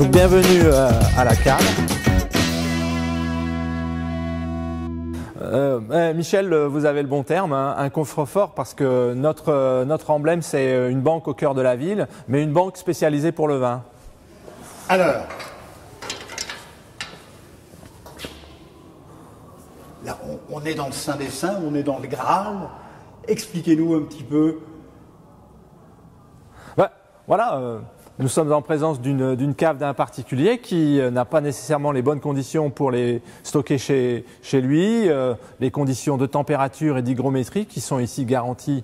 Donc, bienvenue à la cave. Michel, vous avez le bon terme, hein, un coffre-fort, parce que notre emblème, c'est une banque au cœur de la ville, mais une banque spécialisée pour le vin. Alors, là, on est dans le Saint des Saints, on est dans le Graal. Expliquez-nous un petit peu. Voilà, nous sommes en présence d'une cave d'un particulier qui n'a pas nécessairement les bonnes conditions pour les stocker chez lui, les conditions de température et d'hygrométrie qui sont ici garanties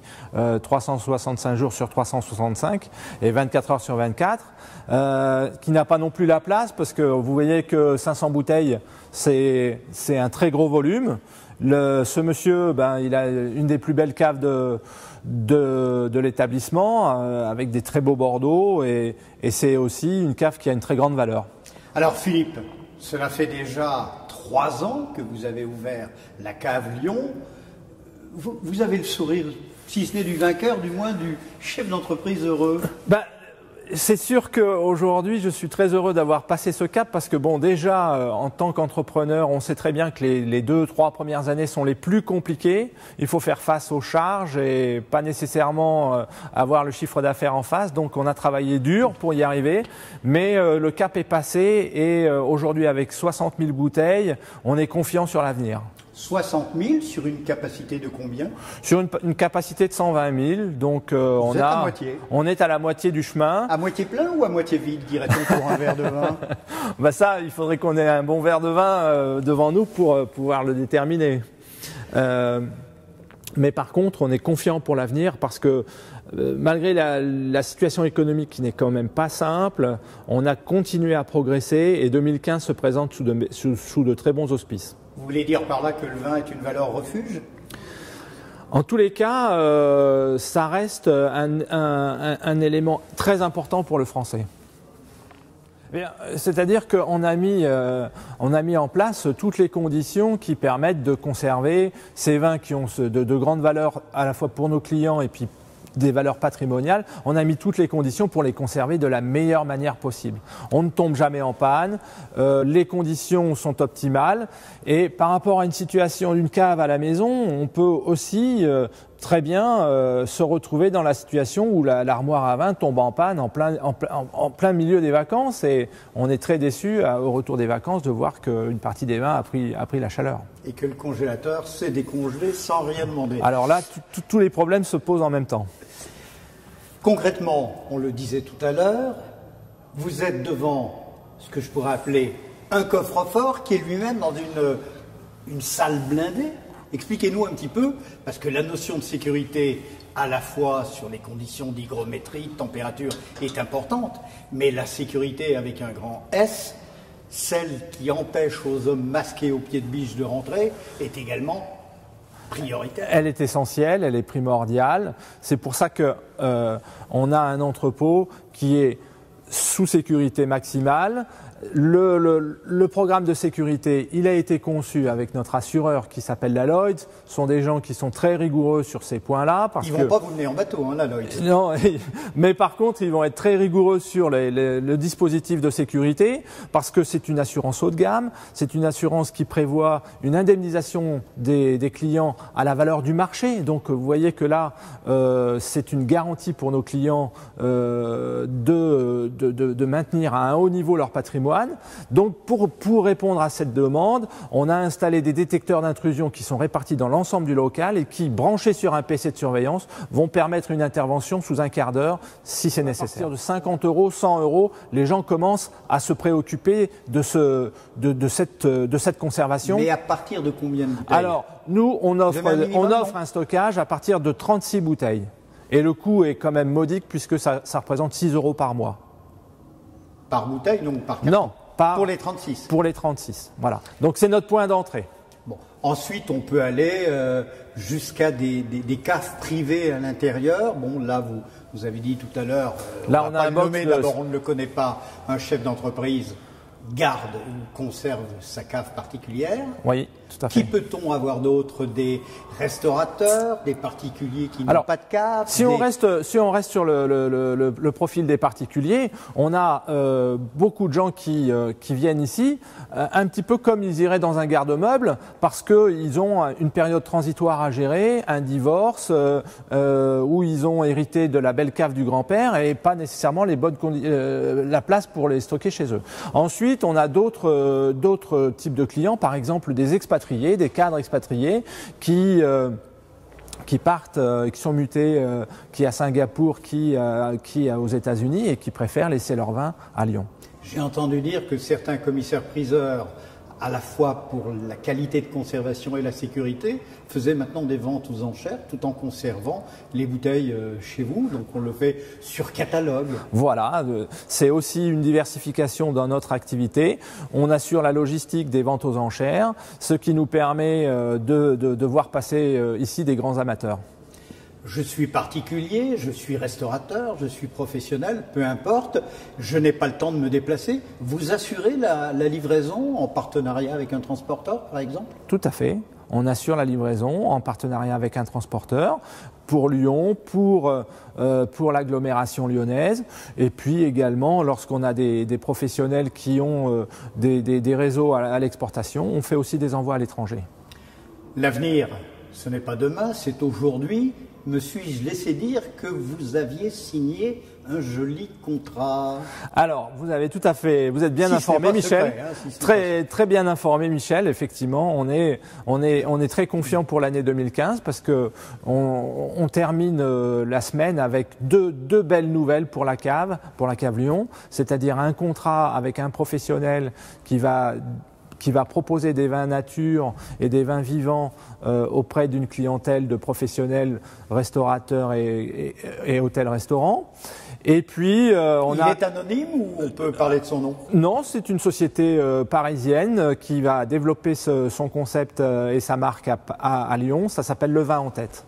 365 jours sur 365 et 24 heures sur 24, qui n'a pas non plus la place parce que vous voyez que 500 bouteilles, c'est un très gros volume. Ce monsieur, il a une des plus belles caves de l'établissement, avec des très beaux Bordeaux, et c'est aussi une cave qui a une très grande valeur. Alors Philippe, cela fait déjà 3 ans que vous avez ouvert la cave Lyon. Vous avez le sourire, si ce n'est du vainqueur, du moins du chef d'entreprise heureux. C'est sûr qu'aujourd'hui, je suis très heureux d'avoir passé ce cap parce que bon, déjà, en tant qu'entrepreneur, on sait très bien que les 2-3 premières années sont les plus compliquées. Il faut faire face aux charges et pas nécessairement avoir le chiffre d'affaires en face. Donc, on a travaillé dur pour y arriver, mais le cap est passé et aujourd'hui, avec 60 000 bouteilles, on est confiant sur l'avenir. 60 000 sur une capacité de combien? Sur une capacité de 120 000, donc on est à la moitié du chemin. À moitié plein ou à moitié vide, dirait-on, pour un verre de vin? Ça, il faudrait qu'on ait un bon verre de vin devant nous pour pouvoir le déterminer. Mais par contre, on est confiant pour l'avenir parce que malgré la situation économique qui n'est quand même pas simple, on a continué à progresser et 2015 se présente sous de très bons auspices. Vous voulez dire par là que le vin est une valeur refuge? En tous les cas, ça reste un élément très important pour le Français. C'est-à-dire qu'on a mis en place toutes les conditions qui permettent de conserver ces vins qui ont de grandes valeurs à la fois pour nos clients et puis des valeurs patrimoniales. On a mis toutes les conditions pour les conserver de la meilleure manière possible. On ne tombe jamais en panne, les conditions sont optimales et par rapport à une situation d'une cave à la maison, on peut aussi très bien se retrouver dans la situation où l'armoire à vin tombe en panne en plein milieu des vacances et on est très déçu au retour des vacances de voir qu'une partie des vins a pris la chaleur. Et que le congélateur s'est décongelé sans rien demander. Alors là, tous les problèmes se posent en même temps. Concrètement, on le disait tout à l'heure, vous êtes devant ce que je pourrais appeler un coffre-fort qui est lui-même dans une salle blindée. Expliquez-nous un petit peu, parce que la notion de sécurité, à la fois sur les conditions d'hygrométrie, de température, est importante, mais la sécurité avec un grand S, celle qui empêche aux hommes masqués au pied de biche de rentrer, est également prioritaire. Elle est essentielle, elle est primordiale. C'est pour ça que on a un entrepôt qui est sous sécurité maximale. Le programme de sécurité, il a été conçu avec notre assureur qui s'appelle la Lloyds. Ce sont des gens qui sont très rigoureux sur ces points-là. Ils ne vont pas vous mener en bateau, hein, la Lloyds. Non, mais par contre, ils vont être très rigoureux sur le dispositif de sécurité parce que c'est une assurance haut de gamme. C'est une assurance qui prévoit une indemnisation des clients à la valeur du marché. Donc, vous voyez que là, c'est une garantie pour nos clients de maintenir à un haut niveau leur patrimoine. Donc pour répondre à cette demande, on a installé des détecteurs d'intrusion qui sont répartis dans l'ensemble du local et qui, branchés sur un PC de surveillance, vont permettre une intervention sous un quart d'heure si c'est nécessaire. De 50 €, 100 €, les gens commencent à se préoccuper de cette conservation. Mais à partir de combien de bouteilles? Alors, nous, on offre un stockage à partir de 36 bouteilles. Et le coût est quand même modique puisque ça représente 6 € par mois. Par bouteille, non, par carton. Non, pour les 36. Pour les 36, voilà. Donc c'est notre point d'entrée. Bon. Ensuite, on peut aller jusqu'à des caves privées à l'intérieur. Bon, là, vous avez dit tout à l'heure, là, on a un box d'abord, on ne le connaît pas, un chef d'entreprise garde ou conserve sa cave particulière. Oui. tout à fait. Qui peut-on avoir d'autre? Des restaurateurs, des particuliers qui n'ont pas de cave? Si on reste sur le profil des particuliers, on a beaucoup de gens qui viennent ici, un petit peu comme ils iraient dans un garde-meuble, parce qu'ils ont une période transitoire à gérer, un divorce, où ils ont hérité de la belle cave du grand-père et pas nécessairement la place pour les stocker chez eux. Ensuite, on a d'autres types de clients, par exemple des expatriés, des cadres expatriés qui partent, qui sont mutés, qui à Singapour, qui aux États-Unis et qui préfèrent laisser leur vin à Lyon. J'ai entendu dire que certains commissaires-priseurs, à la fois pour la qualité de conservation et la sécurité, faisaient maintenant des ventes aux enchères tout en conservant les bouteilles chez vous. Donc on le fait sur catalogue. Voilà, c'est aussi une diversification dans notre activité. On assure la logistique des ventes aux enchères, ce qui nous permet de voir passer ici des grands amateurs. Je suis particulier, je suis restaurateur, je suis professionnel, peu importe, je n'ai pas le temps de me déplacer. Vous assurez la livraison en partenariat avec un transporteur, par exemple? Tout à fait. On assure la livraison en partenariat avec un transporteur pour Lyon, pour l'agglomération lyonnaise, et puis également lorsqu'on a des professionnels qui ont des réseaux à l'exportation, on fait aussi des envois à l'étranger. L'avenir, ce n'est pas demain, c'est aujourd'hui. Me suis-je laissé dire que vous aviez signé un joli contrat? Alors, vous avez tout à fait, vous êtes bien informé, Michel. Secret, très bien informé, Michel. Effectivement, on est très confiant pour l'année 2015 parce que on termine la semaine avec deux belles nouvelles pour la cave Lyon, c'est-à-dire un contrat avec un professionnel qui va proposer des vins nature et des vins vivants auprès d'une clientèle de professionnels, restaurateurs et hôtels-restaurants. Et puis, Il est anonyme ou on peut parler de son nom? Non, c'est une société parisienne qui va développer son concept et sa marque à Lyon. Ça s'appelle Le Vin en Tête.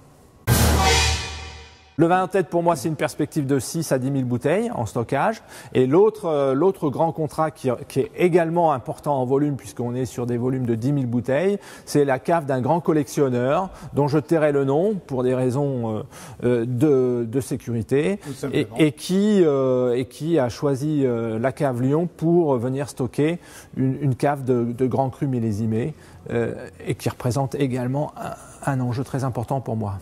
Le vin en tête, pour moi, c'est une perspective de 6 à 10 000 bouteilles en stockage. Et l'autre grand contrat qui est également important en volume, puisqu'on est sur des volumes de 10 000 bouteilles, c'est la cave d'un grand collectionneur, dont je tairai le nom pour des raisons de sécurité, et qui a choisi la cave Lyon pour venir stocker une cave de grands crus millésimés, et qui représente également un enjeu très important pour moi.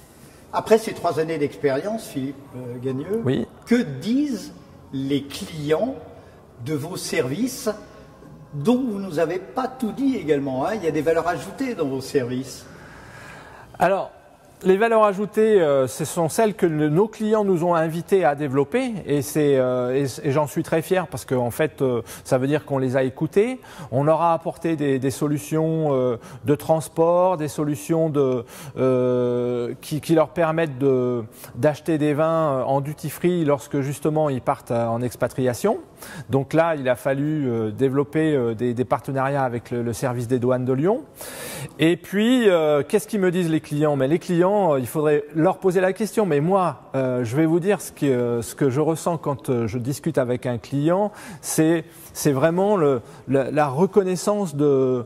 Après ces 3 années d'expérience, Philippe Gagneux, oui. Que disent les clients de vos services dont vous ne nous avez pas tout dit également, hein? Il y a des valeurs ajoutées dans vos services. Alors, les valeurs ajoutées, ce sont celles que nos clients nous ont invités à développer et j'en suis très fier parce qu'en fait, ça veut dire qu'on les a écoutés. On leur a apporté des solutions de transport, des solutions qui leur permettent d'acheter des vins en duty-free lorsque justement ils partent en expatriation. Donc là, il a fallu développer des partenariats avec le service des douanes de Lyon. Et puis, qu'est-ce qu'ils me disent les clients? Mais les clients, il faudrait leur poser la question. Mais moi, je vais vous dire ce que je ressens quand je discute avec un client, c'est vraiment la reconnaissance du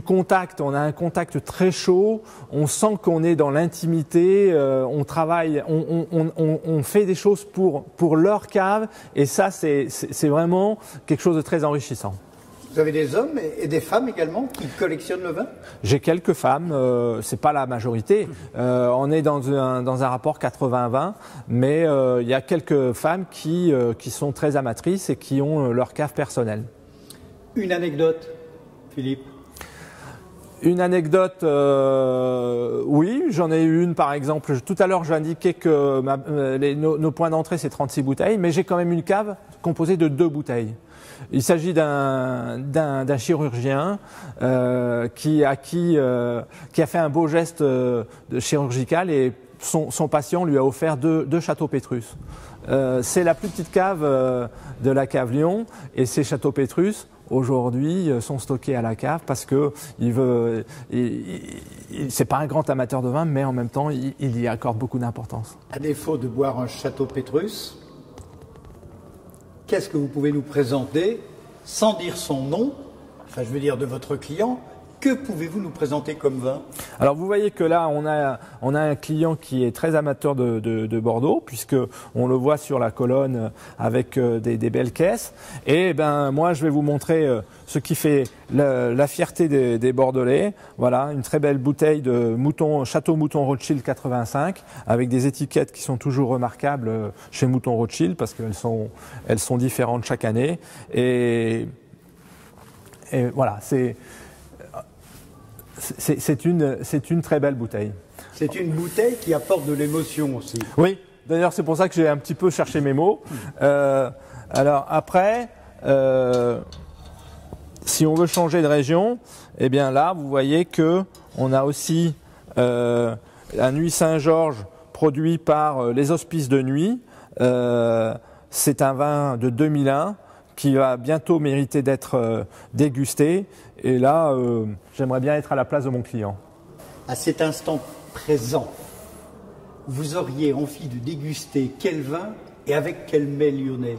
contact. On a un contact très chaud, on sent qu'on est dans l'intimité, on travaille, on fait des choses pour leur cave, et ça c'est vraiment quelque chose de très enrichissant. Vous avez des hommes et des femmes également qui collectionnent le vin? J'ai quelques femmes, c'est pas la majorité. On est dans un rapport 80-20, mais il y a quelques femmes qui sont très amatrices et qui ont leur cave personnelle. Une anecdote, Philippe? Une anecdote, oui, j'en ai eu une par exemple. Tout à l'heure, j'indiquais que nos points d'entrée, c'est 36 bouteilles, mais j'ai quand même une cave composée de 2 bouteilles. Il s'agit d'un chirurgien qui a fait un beau geste chirurgical et son patient lui a offert 2 châteaux Pétrus. C'est la plus petite cave de la cave Lyon, et ces châteaux Pétrus aujourd'hui sont stockés à la cave parce que c'est pas un grand amateur de vin, mais en même temps il y accorde beaucoup d'importance. À défaut de boire un château Pétrus, qu'est-ce que vous pouvez nous présenter, sans dire son nom, enfin je veux dire de votre client, Que pouvez-vous nous présenter comme vin? Alors vous voyez que là on a un client qui est très amateur de Bordeaux, puisque on le voit sur la colonne avec des belles caisses. Et ben moi je vais vous montrer ce qui fait la fierté des Bordelais. Voilà, une très belle bouteille de Château Mouton Rothschild 85, avec des étiquettes qui sont toujours remarquables chez Mouton Rothschild, parce qu'elles sont différentes chaque année. Et voilà, c'est une très belle bouteille. C'est une bouteille qui apporte de l'émotion aussi. Oui, d'ailleurs c'est pour ça que j'ai un petit peu cherché mes mots. Alors après, si on veut changer de région, eh bien là vous voyez que on a aussi un Nuit Saint-Georges produit par les Hospices de Nuit. C'est un vin de 2001 qui va bientôt mériter d'être dégusté. Et là, j'aimerais bien être à la place de mon client. À cet instant présent, vous auriez envie de déguster quel vin et avec quel mets lyonnais?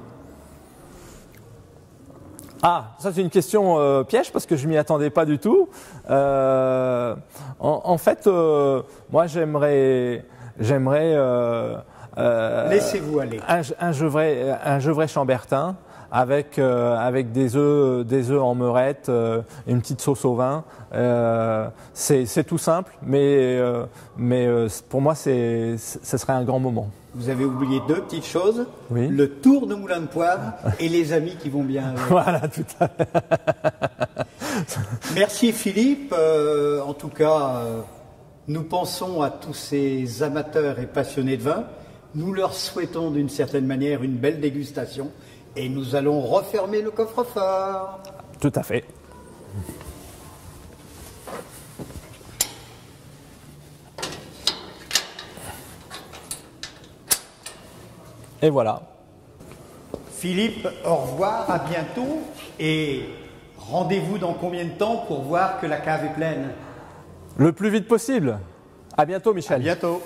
Ah, ça c'est une question piège parce que je m'y attendais pas du tout. En fait, moi j'aimerais laissez-vous aller. Un Gevrey Chambertin avec des œufs en meurette, une petite sauce au vin. C'est tout simple, mais pour moi ce serait un grand moment. Vous avez oublié deux petites choses. Oui. Le tour de Moulin de Poivre et les amis qui vont bien avec. Voilà, tout à fait. Merci Philippe. En tout cas, nous pensons à tous ces amateurs et passionnés de vin. Nous leur souhaitons d'une certaine manière une belle dégustation et nous allons refermer le coffre-fort. Tout à fait. Et voilà. Philippe, au revoir, à bientôt et rendez-vous dans combien de temps pour voir que la cave est pleine? Le plus vite possible. À bientôt, Michel. À bientôt.